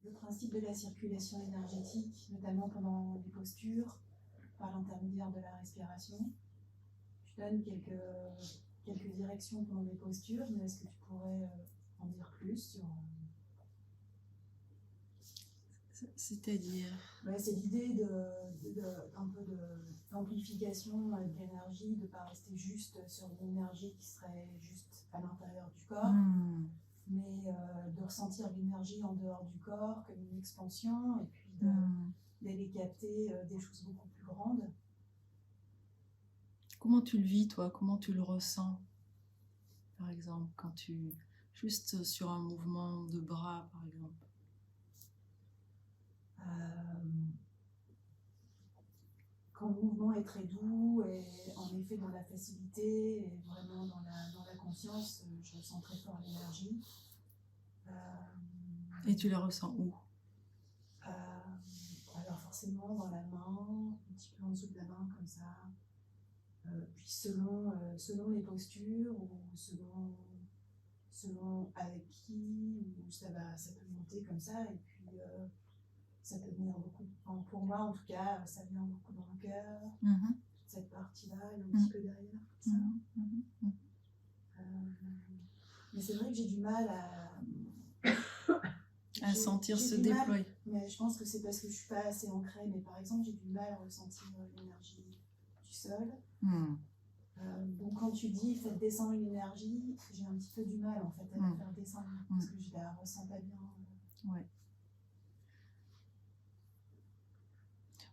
le principe de la circulation énergétique, notamment pendant les postures, par l'intermédiaire de la respiration. Je donne quelques directions pendant les postures, mais est-ce que tu pourrais en dire plus sur... C'est-à-dire C'est l'idée un peu d'amplification de l'énergie, de ne pas rester juste sur une énergie qui serait juste à l'intérieur du corps, mais de ressentir l'énergie en dehors du corps comme une expansion, et puis d'aller capter des choses beaucoup plus grandes. Comment tu le vis, toi? Comment tu le ressens? Par exemple, quand tu... Juste sur un mouvement de bras, par exemple. Quand le mouvement est très doux et en effet dans la facilité et vraiment dans la conscience, je ressens très fort l'énergie. Et tu la ressens où? Alors forcément dans la main, un petit peu en dessous de la main comme ça. Puis selon les postures ou selon avec qui, ou ça peut monter comme ça, et puis ça peut venir beaucoup, enfin, pour moi en tout cas, ça vient beaucoup dans le cœur, toute cette partie-là, et un petit peu derrière, comme ça. Mais c'est vrai que j'ai du mal à sentir se déployer. Mais je pense que c'est parce que je suis pas assez ancrée, mais par exemple j'ai du mal à ressentir l'énergie du sol. Donc quand tu dis faites descendre l'énergie, j'ai un petit peu du mal en fait à la faire descendre, parce que je la ressens pas bien. Ouais.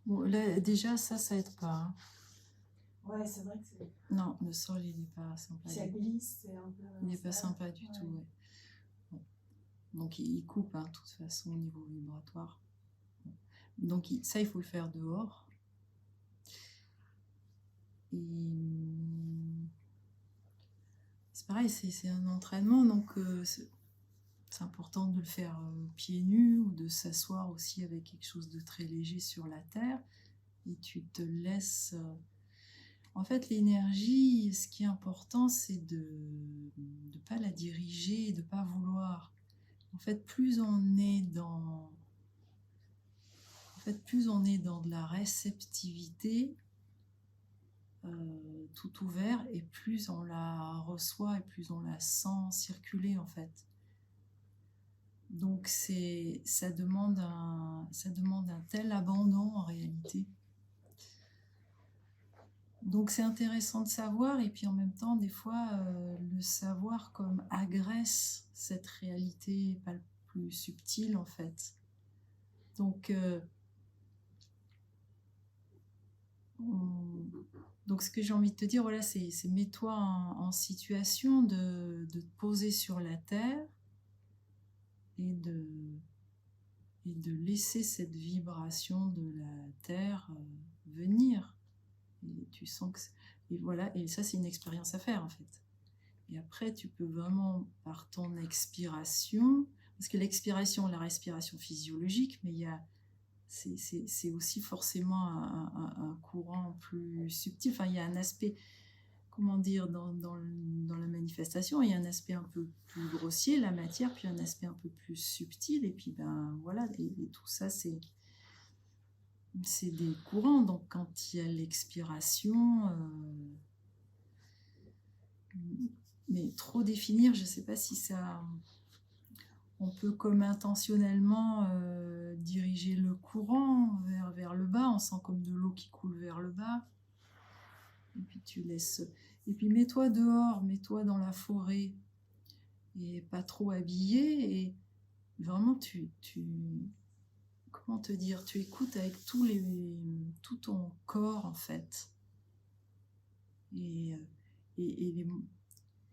Bon, là, déjà, ça aide pas. Hein. Ouais, c'est vrai que c'est... Non, le sol, il n'est pas sympa. Ça glisse, c'est un peu... Il n'est pas sympa du tout, ouais. Bon. Donc, il coupe, hein, de toute façon, au niveau vibratoire. Bon. Donc, ça, il faut le faire dehors. Et... C'est pareil, c'est un entraînement, donc c'est important de le faire pieds nus ou de s'asseoir aussi avec quelque chose de très léger sur la terre. Et tu te laisses... En fait, l'énergie, ce qui est important, c'est de ne pas la diriger, de ne pas vouloir. En fait, plus on est dans de la réceptivité, tout ouvert, et plus on la reçoit et plus on la sent circuler, en fait. Donc, ça demande un tel abandon, en réalité. Donc c'est intéressant de savoir, et puis en même temps, des fois, le savoir comme agresse cette réalité pas le plus subtile, en fait. Donc ce que j'ai envie de te dire, voilà, c'est mets-toi en situation de te poser sur la terre et de laisser cette vibration de la terre venir. Et tu sens que... Et voilà, et ça, c'est une expérience à faire, en fait. Et après, tu peux vraiment, par ton expiration, parce que l'expiration, la respiration physiologique, mais il y a... c'est aussi forcément un courant plus subtil. Enfin, il y a un aspect, comment dire, dans la manifestation, il y a un aspect un peu plus grossier, la matière, puis un aspect un peu plus subtil, et puis, ben, voilà, et tout ça, c'est des courants. Donc quand il y a l'expiration, mais trop définir, je ne sais pas si ça... On peut comme intentionnellement diriger le courant vers le bas, on sent comme de l'eau qui coule vers le bas, et puis tu laisses... Et puis mets-toi dehors, mets-toi dans la forêt, et pas trop habillé, et vraiment comment te dire, tu écoutes avec tout ton corps, en fait. Et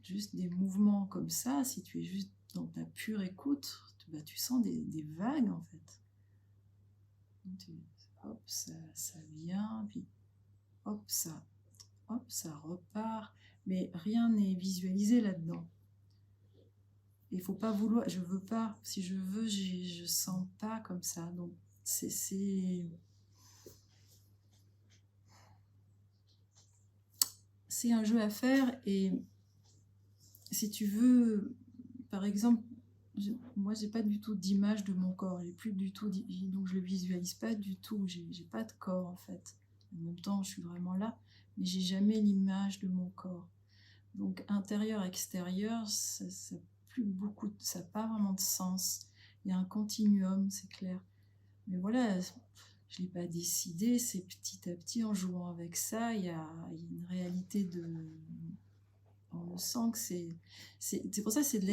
juste des mouvements comme ça, si tu es juste dans ta pure écoute, tu sens des vagues, en fait. Hop, ça vient, puis hop, ça repart, mais rien n'est visualisé là-dedans. Il faut pas vouloir, je veux pas, si je veux, je sens pas comme ça, donc c'est un jeu à faire. Et si tu veux, par exemple, moi, j'ai pas du tout d'image de mon corps. J'ai plus du tout, donc je le visualise pas du tout. J'ai pas de corps en fait. En même temps, je suis vraiment là, mais j'ai jamais l'image de mon corps. Donc intérieur, extérieur, ça plus beaucoup, ça n'a pas vraiment de sens. Il y a un continuum, c'est clair. Mais voilà, je l'ai pas décidé. C'est petit à petit en jouant avec ça, il y a une réalité de. On le sent que c'est pour ça que c'est de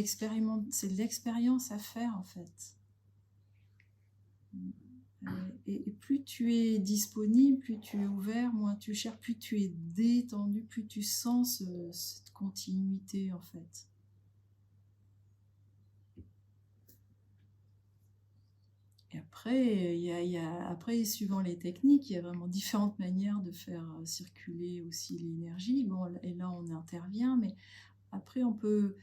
l'expérience à faire en fait. Et plus tu es disponible, plus tu es ouvert, moins tu cherches, plus tu es détendu, plus tu sens cette continuité en fait. Et après, après, suivant les techniques, il y a vraiment différentes manières de faire circuler aussi l'énergie. Bon, et là, on intervient, mais après, on peut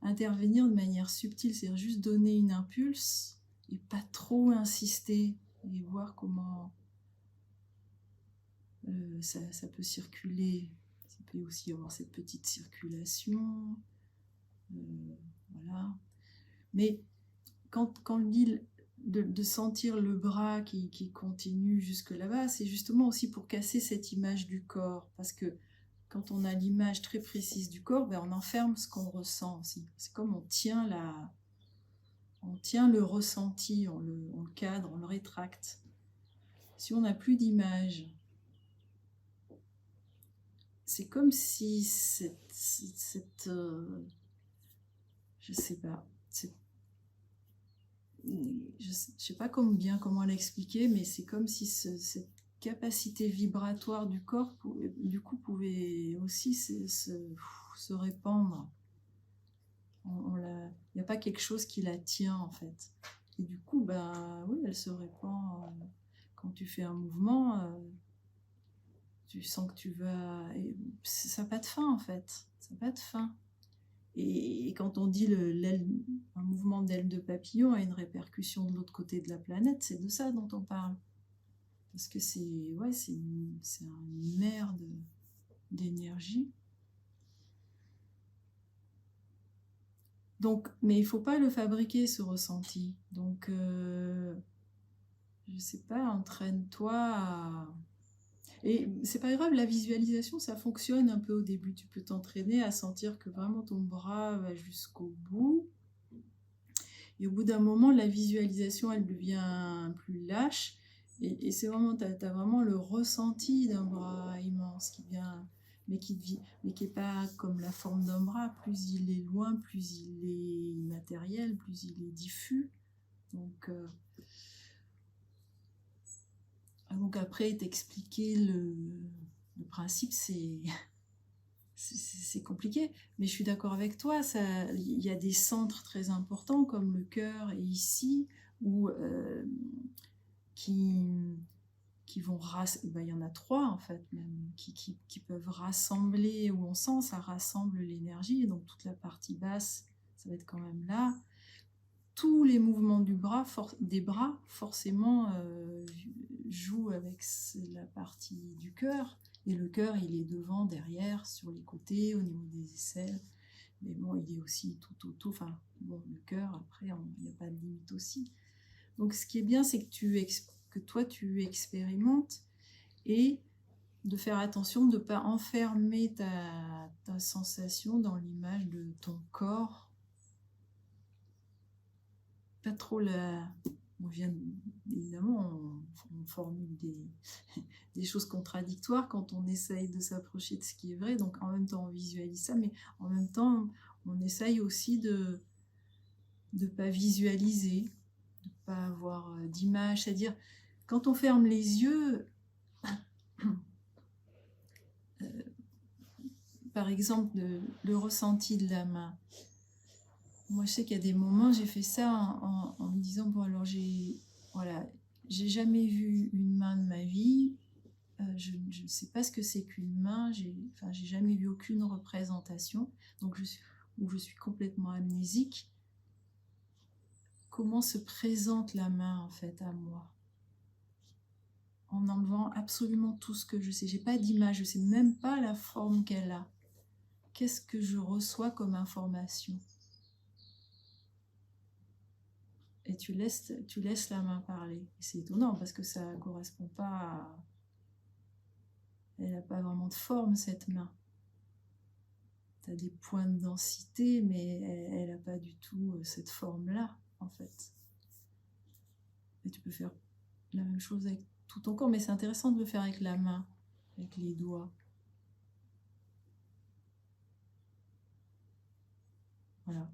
intervenir de manière subtile, c'est-à-dire juste donner une impulse et pas trop insister et voir comment ça peut circuler. Ça peut aussi y avoir cette petite circulation. Voilà. Mais quand on dit de sentir le bras qui continue jusque là-bas, c'est justement aussi pour casser cette image du corps. Parce que quand on a l'image très précise du corps, ben on enferme ce qu'on ressent aussi. C'est comme on tient le ressenti, on le cadre, on le rétracte. Si on n'a plus d'image, c'est comme si je sais pas, je sais pas comment l'expliquer, mais c'est comme si cette capacité vibratoire du corps, du coup, pouvait aussi se répandre. Il n'y a pas quelque chose qui la tient, en fait. Et du coup, ben, oui, elle se répand. Quand tu fais un mouvement, tu sens que tu vas... ça n'a pas de fin, en fait. Ça n'a pas de fin. Et quand on dit un mouvement d'aile de papillon a une répercussion de l'autre côté de la planète, c'est de ça dont on parle. Parce que c'est une mer d'énergie. Donc, mais il ne faut pas le fabriquer, ce ressenti. Donc, je ne sais pas, entraîne-toi à... Et c'est pas grave, la visualisation, ça fonctionne un peu au début. Tu peux t'entraîner à sentir que vraiment ton bras va jusqu'au bout. Et au bout d'un moment, la visualisation, elle devient plus lâche. Et c'est vraiment, tu as vraiment le ressenti d'un bras immense qui vient, mais qui n'est pas comme la forme d'un bras. Plus il est loin, plus il est immatériel, plus il est diffus. Donc après, t'expliquer le principe, c'est compliqué, mais je suis d'accord avec toi. Il y a des centres très importants comme le cœur et ici où qui vont il y en a 3 en fait même qui peuvent rassembler, où on sent ça rassemble l'énergie, donc toute la partie basse ça va être quand même là. Tous les mouvements des bras forcément jouent avec la partie du cœur. Et le cœur, il est devant, derrière, sur les côtés, au niveau des aisselles. Mais bon, il est aussi tout autour. Enfin, bon, le cœur, après, il n'y a pas de limite aussi. Donc, ce qui est bien, c'est que toi, tu expérimentes et de faire attention de ne pas enfermer ta sensation dans l'image de ton corps. Pas trop évidemment, on formule des choses contradictoires quand on essaye de s'approcher de ce qui est vrai, donc en même temps on visualise ça, mais en même temps on essaye aussi de ne pas visualiser, de ne pas avoir d'image, c'est-à-dire quand on ferme les yeux, par exemple le ressenti de la main. Moi, je sais qu'il y a des moments, j'ai fait ça en me disant, bon, alors j'ai jamais vu une main de ma vie, je ne sais pas ce que c'est qu'une main, j'ai jamais vu aucune représentation, donc je suis complètement amnésique. Comment se présente la main, en fait, à moi? En enlevant absolument tout ce que je sais. J'ai pas d'image, je sais même pas la forme qu'elle a. Qu'est-ce que je reçois comme information? et tu laisses la main parler. Et c'est étonnant parce que ça ne correspond pas à... Elle n'a pas vraiment de forme, cette main. Tu as des points de densité, mais elle n'a pas du tout cette forme-là, en fait. Et tu peux faire la même chose avec tout ton corps, mais c'est intéressant de le faire avec la main, avec les doigts. Voilà.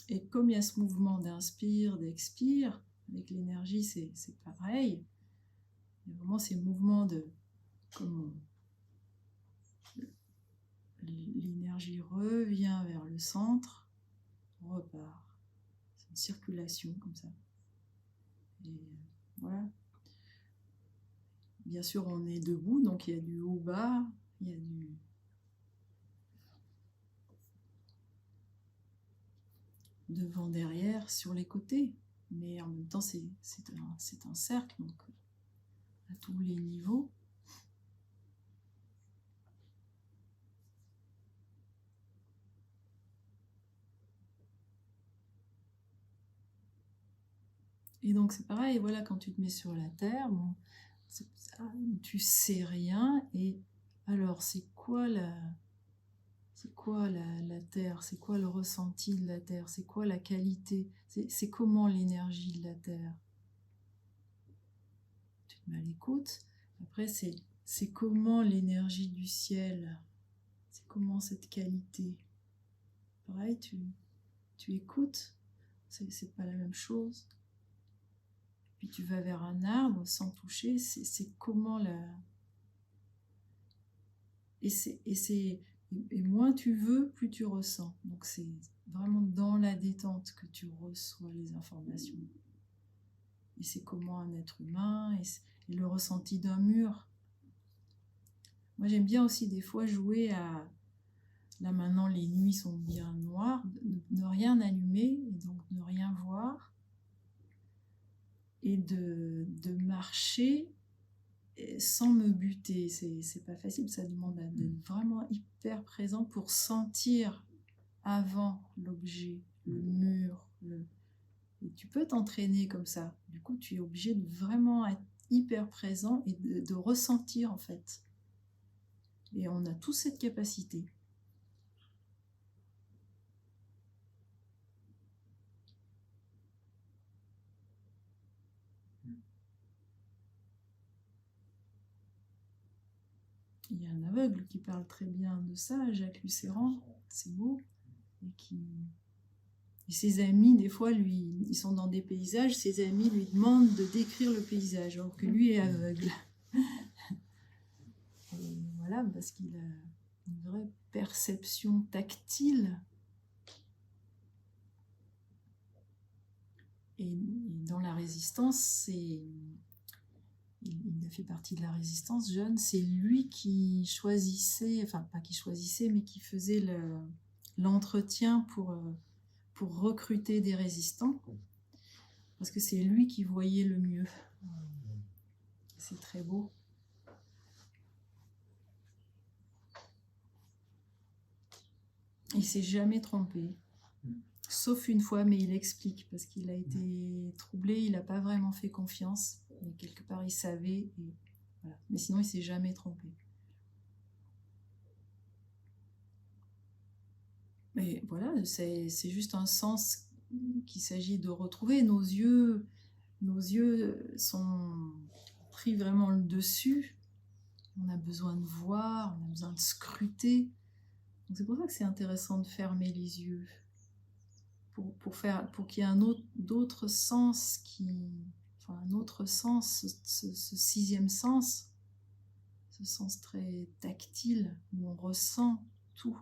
Et comme il y a ce mouvement d'inspire, d'expire, avec l'énergie, c'est pareil. Il y a vraiment ces mouvements de... Comme l'énergie revient vers le centre, repart. C'est une circulation comme ça. Et voilà. Bien sûr, on est debout, donc il y a du haut-bas, il y a du... devant, derrière, sur les côtés. Mais en même temps, c'est un cercle, donc à tous les niveaux. Et donc c'est pareil, voilà, quand tu te mets sur la terre, bon, tu sais rien, et alors c'est quoi la terre, c'est quoi le ressenti de la terre, c'est quoi la qualité, c'est comment l'énergie de la terre. Tu te mets à l'écoute, après c'est comment l'énergie du ciel, c'est comment cette qualité. Pareil, tu écoutes, c'est pas la même chose. Puis tu vas vers un arbre sans toucher, c'est comment la... Et moins tu veux, plus tu ressens. Donc c'est vraiment dans la détente que tu reçois les informations. Et c'est comment un être humain, et le ressenti d'un mur. Moi j'aime bien aussi des fois jouer à... Là maintenant les nuits sont bien noires, ne rien allumer, et donc ne rien voir. Et de marcher sans me buter, c'est pas facile, ça demande d'être vraiment hyper présent pour sentir avant l'objet, le mur, et tu peux t'entraîner comme ça. Du coup, tu es obligé de vraiment être hyper présent et de ressentir en fait. Et on a tous cette capacité. Il y a un aveugle qui parle très bien de ça, Jacques Lucéran, c'est beau, et ses amis, des fois, ils sont dans des paysages, ses amis lui demandent de décrire le paysage, alors que lui est aveugle. Et voilà, parce qu'il a une vraie perception tactile. Et dans la résistance, il a fait partie de la résistance jeune, c'est lui qui choisissait, enfin pas qui choisissait, mais qui faisait l'entretien pour recruter des résistants, parce que c'est lui qui voyait le mieux. C'est très beau. Il s'est jamais trompé, sauf une fois, mais il explique, parce qu'il a été troublé, il n'a pas vraiment fait confiance, mais quelque part il savait, et voilà. Mais sinon il s'est jamais trompé. Mais voilà, c'est juste un sens qu'il s'agit de retrouver. Nos yeux sont pris vraiment le dessus. On a besoin de voir, on a besoin de scruter. C'est pour ça que c'est intéressant de fermer les yeux, pour qu'il y ait d'autres sens un autre sens, ce sixième sens, ce sens très tactile où on ressent tout.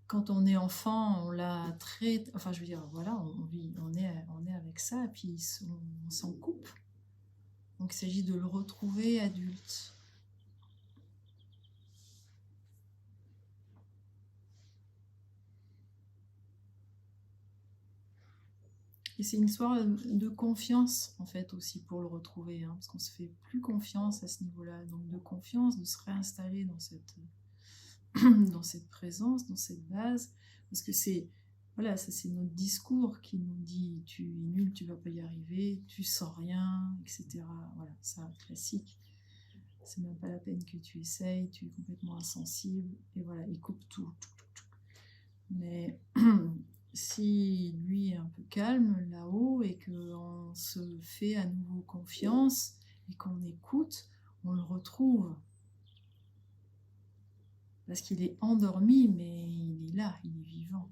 Quand on est enfant, on l'a très... Enfin, je veux dire, voilà, on est avec ça, et puis on s'en coupe. Donc, il s'agit de le retrouver adulte. Et c'est une histoire de confiance, en fait, aussi, pour le retrouver, hein, parce qu'on se fait plus confiance à ce niveau-là. Donc, de confiance, de se réinstaller dans dans cette présence, dans cette base, parce que c'est, voilà, ça c'est notre discours qui nous dit tu es nul, tu vas pas y arriver, tu sens rien, etc. Voilà, ça, classique. C'est même pas la peine que tu essayes, tu es complètement insensible, et voilà, il coupe tout. Mais si lui est un peu calme là-haut et qu'on se fait à nouveau confiance et qu'on écoute, on le retrouve. Parce qu'il est endormi, mais il est là, il est vivant.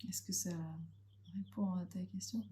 Est-ce que ça répond à ta question?